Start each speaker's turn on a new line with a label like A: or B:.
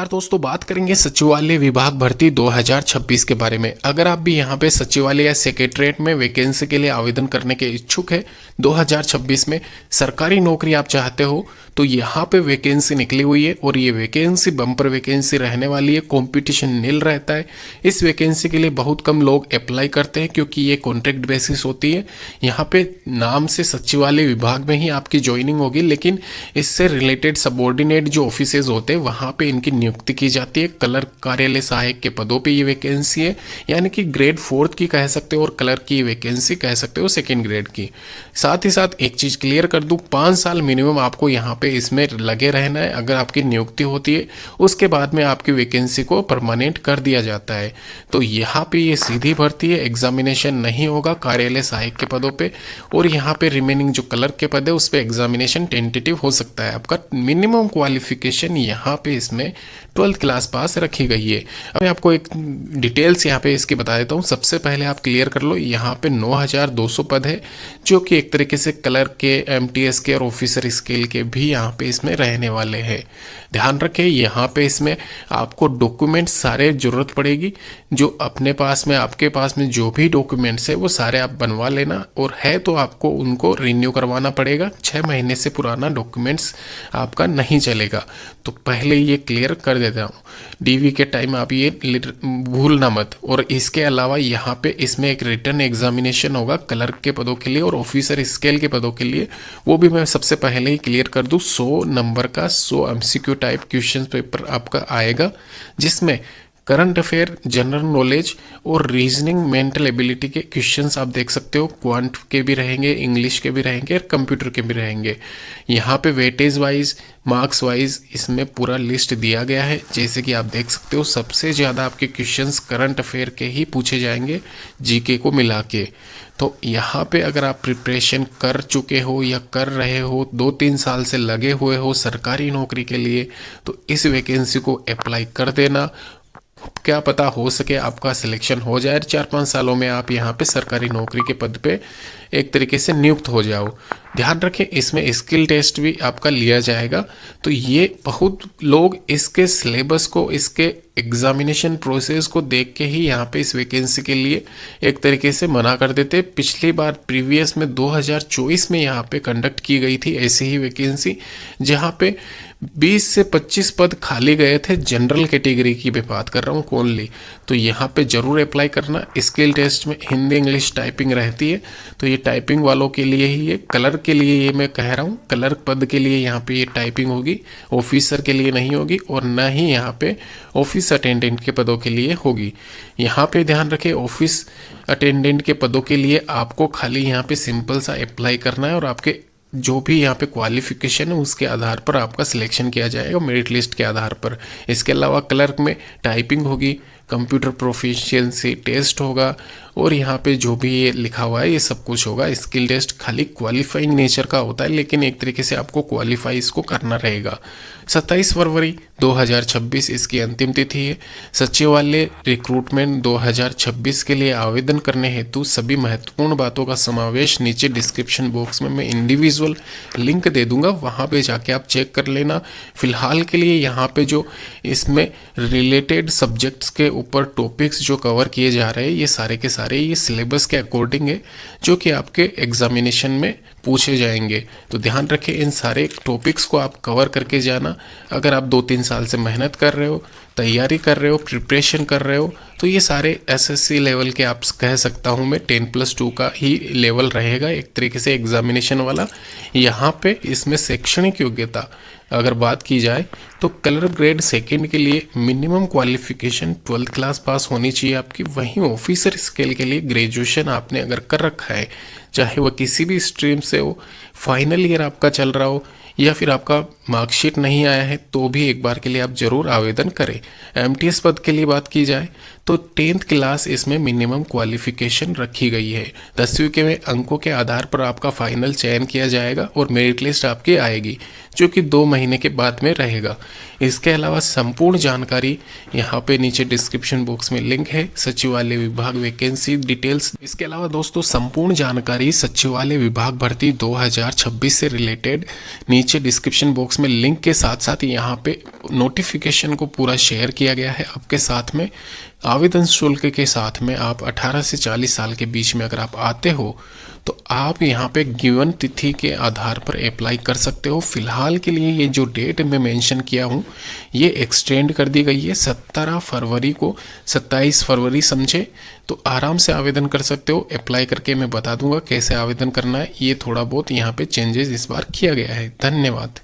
A: दोस्तों बात करेंगे सचिवालय विभाग भर्ती 2026 के बारे में। अगर आप भी यहाँ पे सचिवालय या सेक्रेटरीट में वैकेंसी के लिए आवेदन करने के इच्छुक है 2026 में सरकारी नौकरी आप चाहते हो तो यहाँ पे वैकेंसी निकली हुई है और ये वैकेंसी बम्पर वैकेंसी रहने वाली है। कंपटीशन नील रहता है। इस वैकेंसी के लिए बहुत कम लोग अप्लाई करते हैं क्योंकि ये कॉन्ट्रैक्ट बेसिस होती है। यहाँ पे नाम से सचिवालय विभाग में ही आपकी ज्वाइनिंग होगी, लेकिन इससे रिलेटेड सबॉर्डिनेट जो ऑफिसेज होते हैं वहाँ पे इनकी नियुक्ति की जाती है। क्लर्क कार्यालय सहायक के पदों पे ये वैकेंसी है, यानी कि ग्रेड 4 की कह सकते हो और क्लर्क की वैकेंसी कह सकते हो 2nd ग्रेड की। साथ ही साथ एक चीज क्लियर कर दूं, 5 साल मिनिमम आपको यहाँ पे इसमें लगे रहना है। अगर आपकी नियुक्ति होती है उसके बाद में आपकी वैकेंसी को परमानेंट कर दिया जाता है। तो यहाँ पे ये सीधी भर्ती है, एग्जामिनेशन नहीं होगा कार्यालय सहायक के पदों पे। और यहाँ पे रिमेनिंग जो क्लर्क के पद है उस पर एग्जामिनेशन टेंटेटिव हो सकता है। आपका मिनिमम क्वालिफिकेशन यहाँ पे इसमें 12th क्लास पास रखी गई है। अब मैं आपको एक डिटेल्स यहाँ पे इसकी बता देता हूँ। सबसे पहले आप क्लियर कर लो, यहाँ पे 9200 पद है जो कि एक तरीके से क्लर्क के, एमटीएस के और ऑफिसर स्केल के भी यहाँ पे इसमें रहने वाले हैं। ध्यान रखें यहाँ पे इसमें आपको डॉक्यूमेंट्स सारे जरूरत पड़ेगी। जो अपने पास में आपके पास में जो भी डॉक्यूमेंट्स है वो सारे आप बनवा लेना, और है तो आपको उनको रिन्यू करवाना पड़ेगा। 6 महीने से पुराना डॉक्यूमेंट्स आपका नहीं चलेगा। तो पहले ये क्लियर कर देता हूँ, डीवी के टाइम आप ये भूलना मत। और इसके अलावा यहाँ पे इसमें एक रिटर्न एग्जामिनेशन होगा क्लर्क के पदों के लिए और ऑफिसर स्केल के पदों के लिए। वो भी मैं सबसे पहले ही क्लियर कर दूँ। 100 नंबर का 100 एमसीक्यू टाइप क्वेश्चन पेपर आपका आएगा, जिसमें करंट अफेयर, जनरल नॉलेज और रीजनिंग, मेंटल एबिलिटी के क्वेश्चंस आप देख सकते हो। क्वांट के भी रहेंगे, इंग्लिश के भी रहेंगे और कंप्यूटर के भी रहेंगे। यहाँ पे वेटेज वाइज, मार्क्स वाइज इसमें पूरा लिस्ट दिया गया है। जैसे कि आप देख सकते हो सबसे ज़्यादा आपके क्वेश्चंस करंट अफेयर के ही पूछे जाएंगे जीके को मिला के। तो यहाँ पे अगर आप प्रिपरेशन कर चुके हो या कर रहे हो, 2-3 साल से लगे हुए हो सरकारी नौकरी के लिए, तो इस वैकेंसी को अप्लाई कर देना। क्या पता हो सके आपका सिलेक्शन हो जाए, 4-5 सालों में आप यहाँ पे सरकारी नौकरी के पद पे एक तरीके से नियुक्त हो जाओ। ध्यान रखें इसमें स्किल टेस्ट भी आपका लिया जाएगा। तो ये बहुत लोग इसके सिलेबस को, इसके एग्जामिनेशन प्रोसेस को देख के ही यहाँ पे इस वैकेंसी के लिए एक तरीके से मना कर देते। पिछली बार प्रीवियस में 2024 में यहाँ पे कंडक्ट की गई थी ऐसी ही वैकेंसी, जहाँ पे 20 से 25 पद खाली गए थे। जनरल कैटेगरी की मैं बात कर रहा हूँ ओनली। तो यहाँ पे जरूर अप्लाई करना। स्किल टेस्ट में हिंदी इंग्लिश टाइपिंग रहती है, तो ये टाइपिंग वालों के लिए ही है। क्लर्क के लिए ये मैं कह रहा हूँ, क्लर्क पद के लिए यहाँ पे ये टाइपिंग होगी, ऑफिसर के लिए नहीं होगी, और न ही यहाँ पे ऑफिस अटेंडेंट के पदों के लिए होगी। यहाँ पे ध्यान रखें ऑफिस अटेंडेंट के पदों के लिए आपको खाली यहाँ पे सिंपल सा अप्लाई करना है, और आपके जो भी यहाँ पे क्वालिफिकेशन है उसके आधार पर आपका सिलेक्शन किया जाएगा, मेरिट लिस्ट के आधार पर। इसके अलावा क्लर्क में टाइपिंग होगी, कंप्यूटर प्रोफिशिएंसी टेस्ट होगा, और यहाँ पे जो भी ये लिखा हुआ है ये सब कुछ होगा। स्किल टेस्ट खाली क्वालिफाइंग नेचर का होता है, लेकिन एक तरीके से आपको क्वालिफाई इसको करना रहेगा। 27 फरवरी 2026 इसकी अंतिम तिथि है। सचिवालय रिक्रूटमेंट 2026 के लिए आवेदन करने हेतु सभी महत्वपूर्ण बातों का समावेश नीचे डिस्क्रिप्शन बॉक्स में मैं इंडिविजुअल लिंक दे दूंगा, वहाँ पे जाके आप चेक कर लेना। फिलहाल के लिए यहाँ पे जो इसमें रिलेटेड सब्जेक्ट्स के ऊपर टॉपिक्स जो कवर किए जा रहे हैं ये सारे के सारे ये सिलेबस के अकॉर्डिंग है, जो कि आपके एग्जामिनेशन में पूछे जाएंगे। तो ध्यान रखें इन सारे टॉपिक्स को आप कवर करके जाना। अगर आप 2-3 साल से मेहनत कर रहे हो, तैयारी कर रहे हो, प्रिपरेशन कर रहे हो, तो ये सारे एसएससी लेवल के आप कह सकता हूँ मैं 10+2 का ही लेवल रहेगा एक तरीके से एग्जामिनेशन वाला। यहाँ पे इसमें शैक्षणिक योग्यता अगर बात की जाए तो क्लर्क ग्रेड 2nd के लिए minimum qualification 12th class pass होनी चाहिए आपकी। वहीं ऑफिसर स्केल के लिए ग्रेजुएशन आपने अगर कर रखा है, चाहे वह किसी भी स्ट्रीम से हो, फाइनल ईयर आपका चल रहा हो या फिर आपका मार्कशीट नहीं आया है, तो भी एक बार के लिए आप जरूर आवेदन करें। एमटीएस पद के लिए बात की जाए तो 10th क्लास इसमें मिनिमम क्वालिफिकेशन रखी गई है। 10वीं के में अंकों के आधार पर आपका फाइनल चयन किया जाएगा और मेरिट लिस्ट आपकी आएगी, जो कि 2 महीने के बाद में रहेगा। इसके अलावा संपूर्ण जानकारी यहाँ पे नीचे डिस्क्रिप्शन बॉक्स में लिंक है, सचिवालय विभाग वैकेंसी डिटेल्स। इसके अलावा दोस्तों संपूर्ण जानकारी सचिवालय विभाग भर्ती 2026 से रिलेटेड नीचे नीचे डिस्क्रिप्शन बॉक्स में लिंक के साथ साथ यहाँ पे नोटिफिकेशन को पूरा शेयर किया गया है आपके साथ में। आवेदन शुल्क के साथ में आप 18 से 40 साल के बीच में अगर आप आते हो तो आप यहाँ पे गिवन तिथि के आधार पर अप्लाई कर सकते हो। फिलहाल के लिए ये जो डेट मैं मेंशन किया हूँ ये एक्सटेंड कर दी गई है 17 फरवरी को 27 फरवरी समझे। तो आराम से आवेदन कर सकते हो। अप्लाई करके मैं बता दूंगा कैसे आवेदन करना है। ये थोड़ा बहुत यहाँ पे चेंजेस इस बार किया गया है। धन्यवाद।